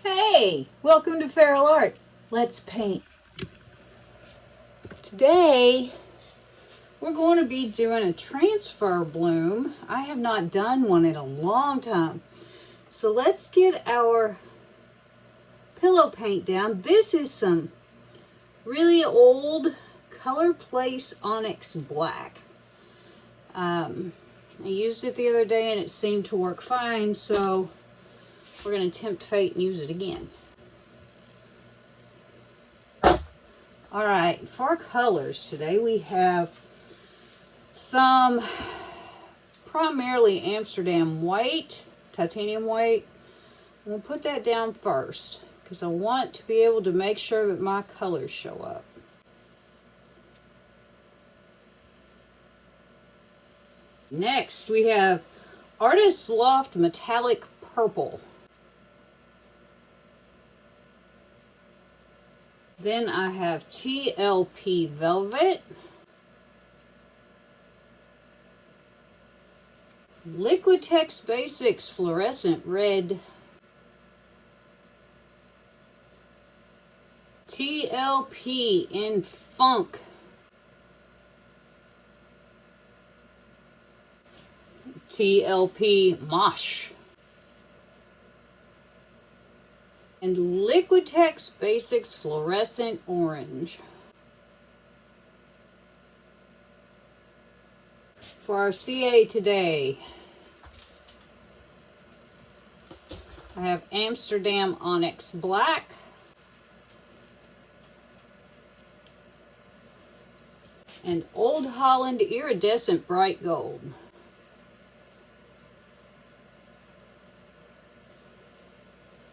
Hey, welcome to Feral Art. Let's paint. Today, we're going to be doing a transfer bloom. I have not done one in a long time. So let's get our pillow paint down. This is some really old Color Place Onyx Black. I used it the other day and it seemed to work fine, so we're going to tempt fate and use it again. Alright, for our colors today we have some primarily Amsterdam white, titanium white. We'll put that down first because I want to be able to make sure that my colors show up. Next we have Artist Loft Metallic Purple. Then I have TLP Velvet, Liquitex Basics Fluorescent Red, TLP in Funk, TLP Mosh, and Liquitex Basics Fluorescent Orange. For our CA today, I have Amsterdam Onyx Black, and Old Holland Iridescent Bright Gold.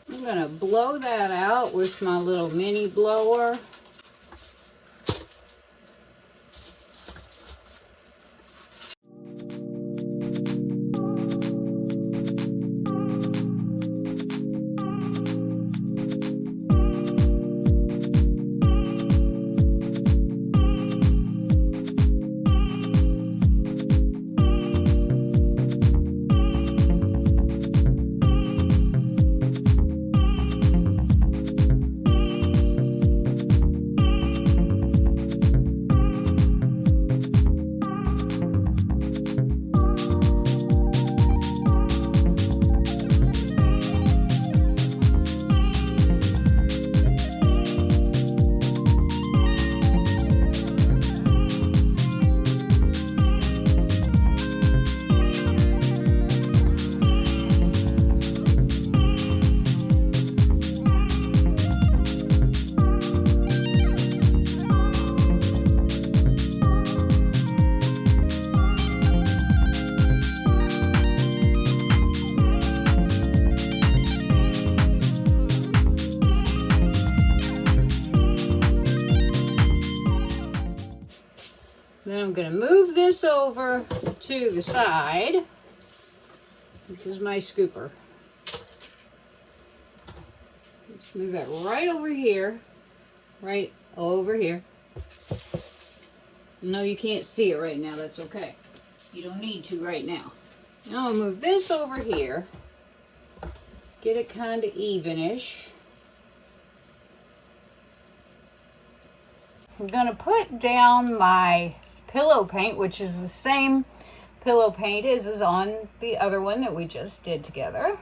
I'm going to blow that out with my little mini blower. Then I'm going to move this over to the side. This is my scooper. Let's move that right over here. Right over here. No, you can't see it right now. That's okay. You don't need to right now. Now I'll move this over here. Get it kind of evenish. I'm going to put down my pillow paint, which is the same pillow paint as is on the other one that we just did together.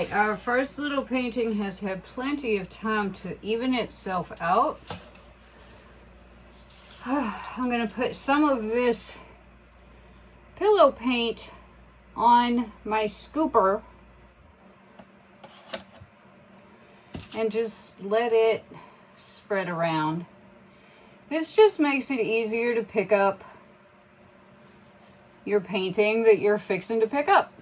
right, our first little painting has had plenty of time to even itself out. I'm going to put some of this pillow paint on my scooper and just let it spread around. This just makes it easier to pick up your painting that you're fixing to pick up.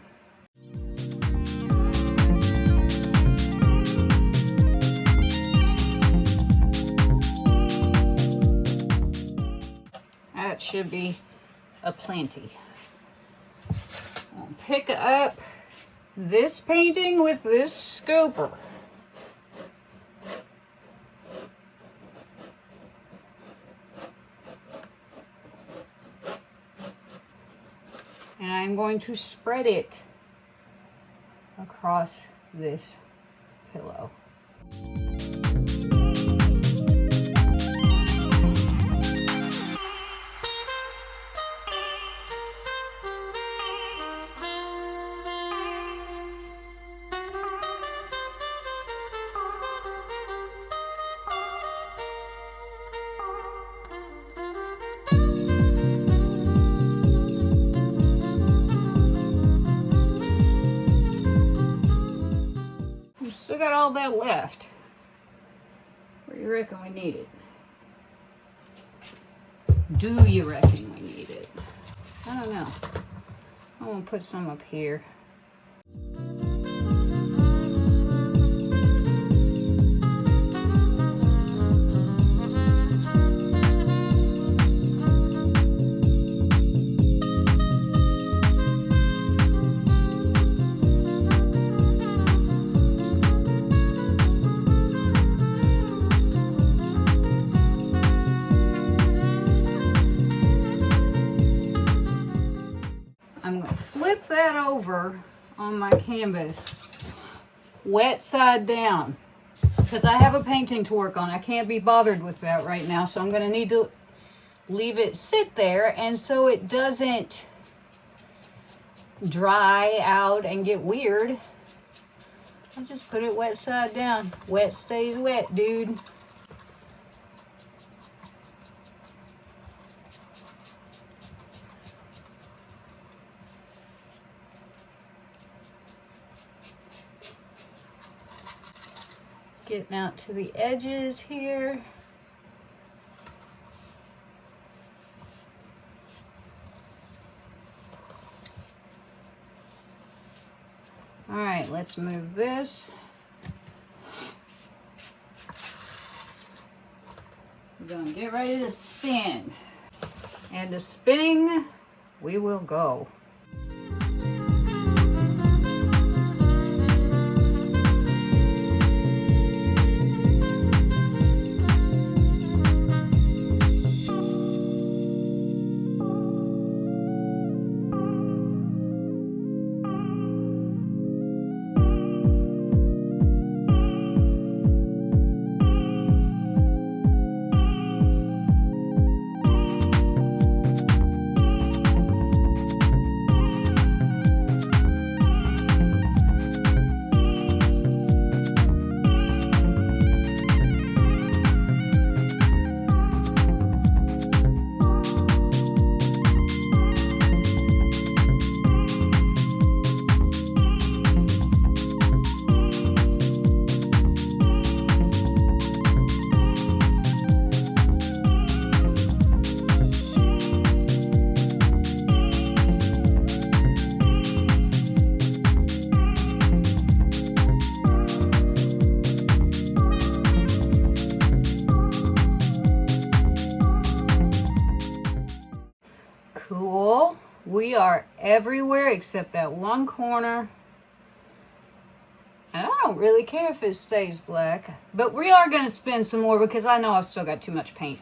That should be a plenty. I'll pick up this painting with this scooper. And I'm going to spread it across this pillow. Still got all that left. Where do you reckon we need it? Do you reckon we need it? I don't know. I'm gonna put some up here. I'm going to flip that over on my canvas, wet side down, because I have a painting to work on. I can't be bothered with that right now, so I'm going to need to leave it sit there, and so it doesn't dry out and get weird, I just put it wet side down. Wet stays wet, dude. Getting out to the edges here. All right, let's move this. We're gonna get ready to spin. And to spinning, we will go. Cool. We are everywhere except that one corner. And I don't really care if it stays black, but we are going to spin some more because I know I've still got too much paint.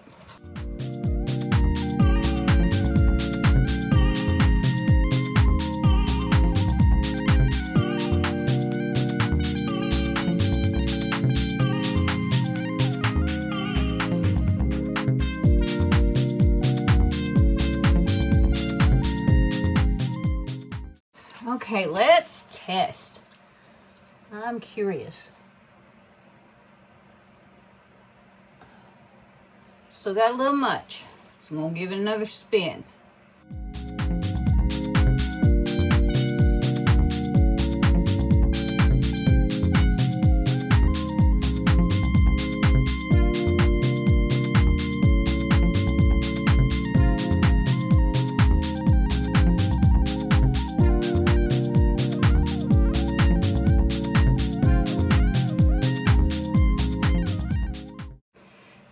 Okay, let's test. I'm curious. Still got a little much, so I'm gonna give it another spin.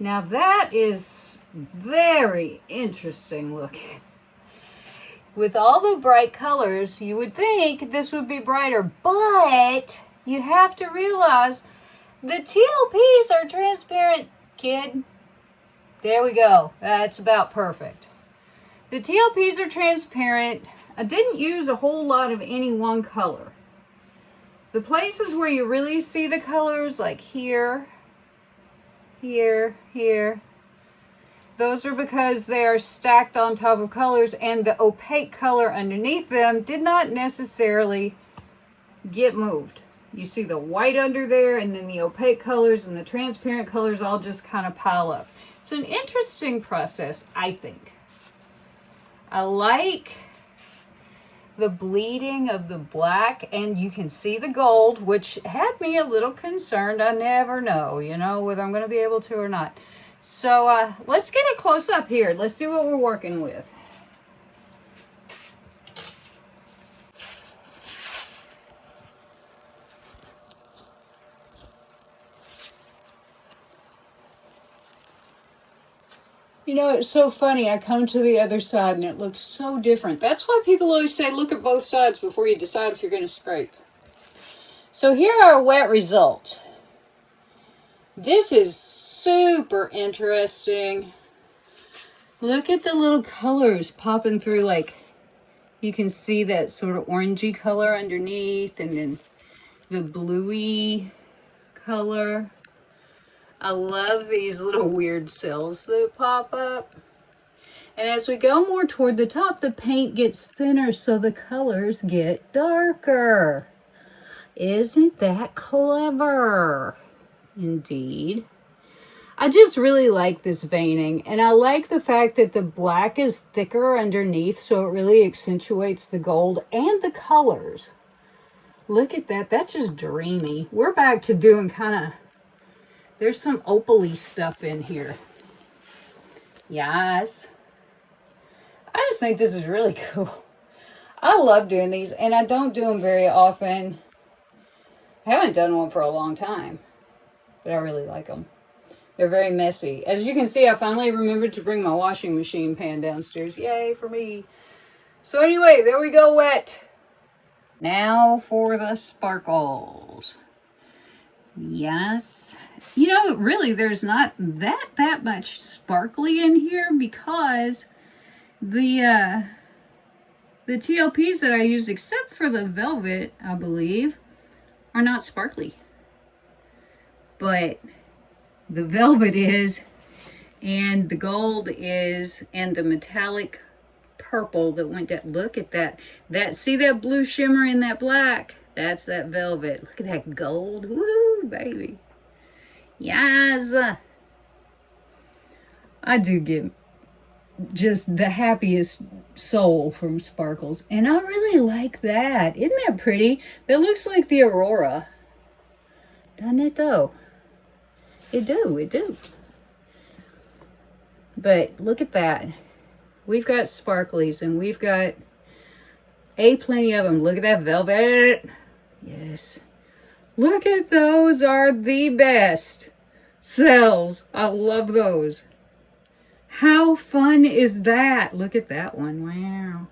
Now that is very interesting looking. With all the bright colors, you would think this would be brighter, but you have to realize the TLPs are transparent, kid. There we go. That's about perfect. The TLPs are transparent. I didn't use a whole lot of any one color. The places where you really see the colors, like here, here, those are because they are stacked on top of colors, and the opaque color underneath them did not necessarily get moved. You see the white under there, and then the opaque colors and the transparent colors all just kind of pile up. It's an interesting process, I think. I like the bleeding of the black, and you can see the gold, which had me a little concerned. I never know, you know, whether I'm going to be able to or not. So let's get a close up here. Let's see what we're working with. You know, it's so funny. I come to the other side and it looks so different. That's why people always say look at both sides before you decide if you're going to scrape. So here are our wet results. This is super interesting. Look at the little colors popping through. Like, you can see that sort of orangey color underneath, and then the bluey color. I love these little weird cells that pop up. And as we go more toward the top, the paint gets thinner, so the colors get darker. Isn't that clever? Indeed. I just really like this veining, and I like the fact that the black is thicker underneath, so it really accentuates the gold and the colors. Look at that. That's just dreamy. We're back to doing kind of, there's some opal-y stuff in here. Yes. I just think this is really cool. I love doing these, and I don't do them very often. I haven't done one for a long time, but I really like them. They're very messy. As you can see, I finally remembered to bring my washing machine pan downstairs. Yay for me. So anyway, there we go, wet. Now for the sparkles. Yes. You know, really, there's not that much sparkly in here because the TLPs that I use, except for the Velvet, I believe, are not sparkly. But the Velvet is, and the gold is, and the metallic purple that went down. Look at that. See that blue shimmer in that black? That's that Velvet. Look at that gold. Woo, baby. Yes. I do get just the happiest soul from sparkles. And I really like that. Isn't that pretty? That looks like the aurora. Doesn't it though? It do. But look at that. We've got sparklies, and we've got plenty of them. Look at that Velvet. Yes. Look at those, are the best cells. I love those. How fun is that? Look at that one. Wow.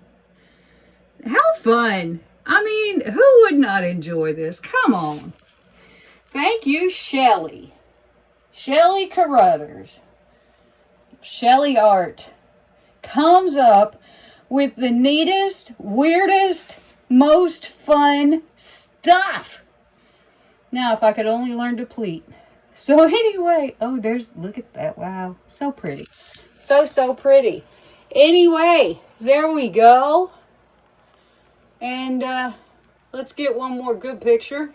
How fun. I mean, who would not enjoy this? Come on. Thank you, Shelly. Shelly Carruthers. Shelly Art comes up with the neatest, weirdest, most fun stuff. Now, if I could only learn to pleat. So anyway, oh, look at that. Wow. So pretty. So pretty. Anyway, there we go. And let's get one more good picture.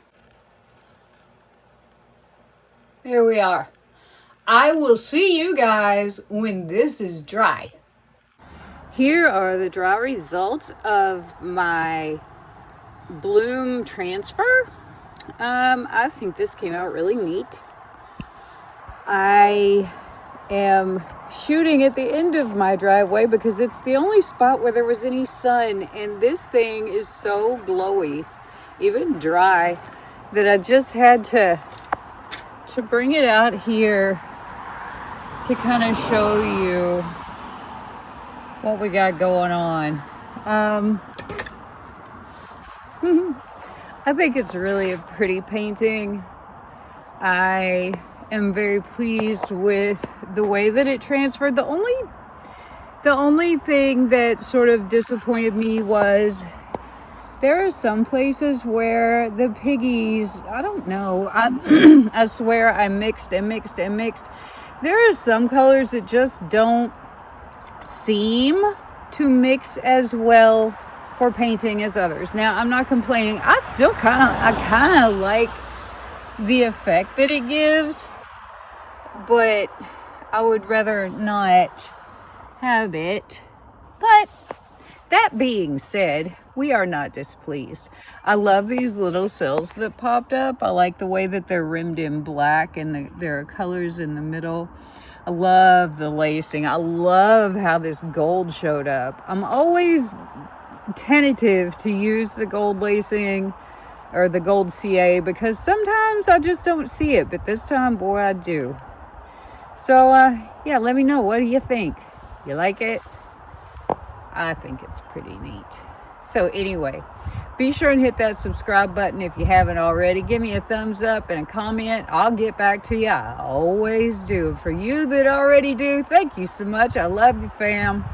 Here we are. I will see you guys when this is dry. Here are the dry results of my bloom transfer. I think this came out really neat. I am shooting at the end of my driveway because it's the only spot where there was any sun, and this thing is so glowy, even dry, that I just had to bring it out here to kind of show you what we got going on. I think it's really a pretty painting. I am very pleased with the way that it transferred. The only thing that sort of disappointed me was there are some places where the piggies, I don't know, I swear I mixed and mixed and mixed. There are some colors that just don't seem to mix as well for painting as others. Now, I'm not complaining. I still kind of like the effect that it gives, but I would rather not have it. But that being said, we are not displeased. I love these little cells that popped up. I like the way that they're rimmed in black and there are colors in the middle. I love the lacing. I love how this gold showed up. I'm always tentative to use the gold lacing or the gold CA because sometimes I just don't see it, but this time, boy, I do. So, yeah, let me know. What do you think? You like it? I think it's pretty neat. So anyway, be sure and hit that subscribe button if you haven't already. Give me a thumbs up and a comment. I'll get back to you. I always do. For you that already do, thank you so much. I love you, fam.